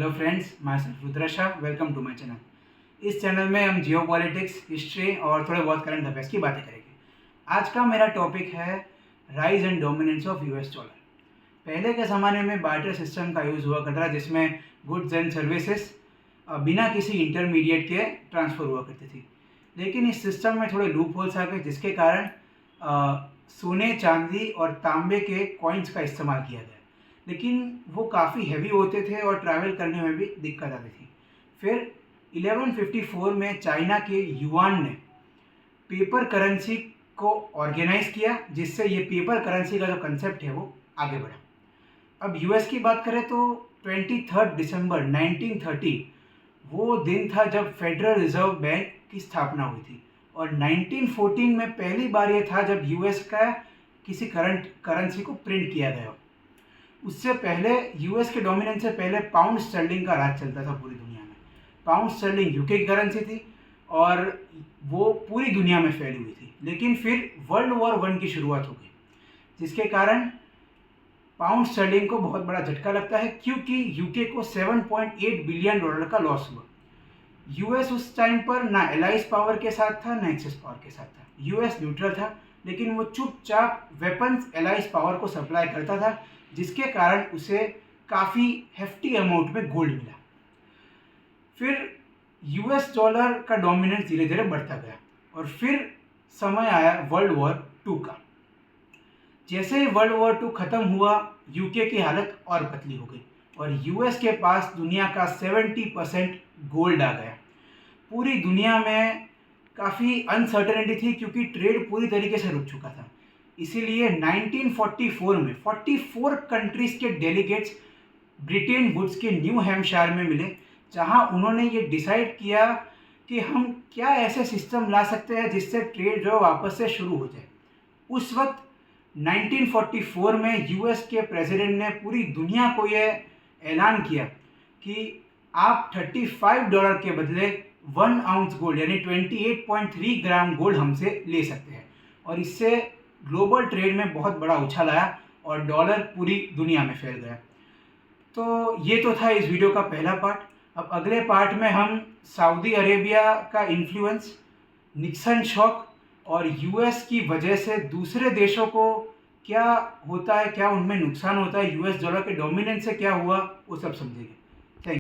Hello friends, myself Rudrasha, welcome to my channel. इस channel में हम जियो पॉलिटिक्स, हिस्ट्री और थोड़े बहुत करंट अफेयर्स की बातें करेंगे। आज का मेरा टॉपिक है rise and dominance of US dollar. पहले के ज़माने में बार्टर सिस्टम का यूज़ हुआ करता था, जिसमें गुड्स एंड सर्विसेज बिना किसी इंटरमीडिएट के ट्रांसफ़र हुआ करती थी। लेकिन इस सिस्टम में थोड़े लूप होल्स आ गए, जिसके कारण सोने, चांदी और तांबे के कॉइन्स का इस्तेमाल किया गया, लेकिन वो काफ़ी हैवी होते थे और ट्रैवल करने में भी दिक्कत आती थी। फिर 1154 में चाइना के युआन ने पेपर करेंसी को ऑर्गेनाइज किया, जिससे ये पेपर करेंसी का जो कंसेप्ट है वो आगे बढ़ा। अब यूएस की बात करें तो 23 दिसंबर 1930 वो दिन था जब फेडरल रिजर्व बैंक की स्थापना हुई थी, और 1914 में पहली बार ये था जब यूएस का किसी करंट करेंसी को प्रिंट किया गया। उससे पहले यूएस के डोमिनेंस से पहले पाउंड स्टर्लिंग का राज चलता था पूरी दुनिया में। पाउंड स्टर्लिंग यूके की करेंसी थी और वो पूरी दुनिया में फैली हुई थी। लेकिन फिर वर्ल्ड वॉर 1 की शुरुआत हो गई, जिसके कारण पाउंड स्टर्लिंग को बहुत बड़ा झटका लगता है, क्योंकि यूके को $7.8 बिलियन का लॉस हुआ। यूएस उस टाइम पर ना एलाइज पावर के साथ था ना एक्सेस पावर के साथ था। यूएस न्यूट्रल था, लेकिन वो चुपचाप वेपन्स एलाइज पावर को सप्लाई करता था, जिसके कारण उसे काफ़ी हेफ्टी अमाउंट में गोल्ड मिला। फिर यूएस डॉलर का डोमिनेंस धीरे धीरे बढ़ता गया और फिर समय आया वर्ल्ड वॉर 2 का। जैसे ही वर्ल्ड वॉर 2 ख़त्म हुआ, यूके की हालत और पतली हो गई और यूएस के पास दुनिया का 70% गोल्ड आ गया। पूरी दुनिया में काफ़ी अनसर्टेनिटी थी, क्योंकि ट्रेड पूरी तरीके से रुक चुका था। इसीलिए 1944 में 44 कंट्रीज़ के डेलीगेट्स ब्रिटेन वुड्स के न्यू हैम्पशायर में मिले, जहां उन्होंने ये डिसाइड किया कि हम क्या ऐसे सिस्टम ला सकते हैं जिससे ट्रेड जो वापस से शुरू हो जाए। उस वक्त 1944 में यूएस के प्रेसिडेंट ने पूरी दुनिया को ये ऐलान किया कि आप $35 के बदले 1 आउंस गोल्ड यानी 28.3 ग्राम गोल्ड हमसे ले सकते हैं। और इससे ग्लोबल ट्रेड में बहुत बड़ा उछाल आया और डॉलर पूरी दुनिया में फैल गया। तो ये तो था इस वीडियो का पहला पार्ट। अब अगले पार्ट में हम सऊदी अरेबिया का इन्फ्लुएंस, निक्सन शॉक और यूएस की वजह से दूसरे देशों को क्या होता है, क्या उनमें नुकसान होता है, यूएस डॉलर के डोमिनेंस से क्या हुआ, वो सब समझेंगे।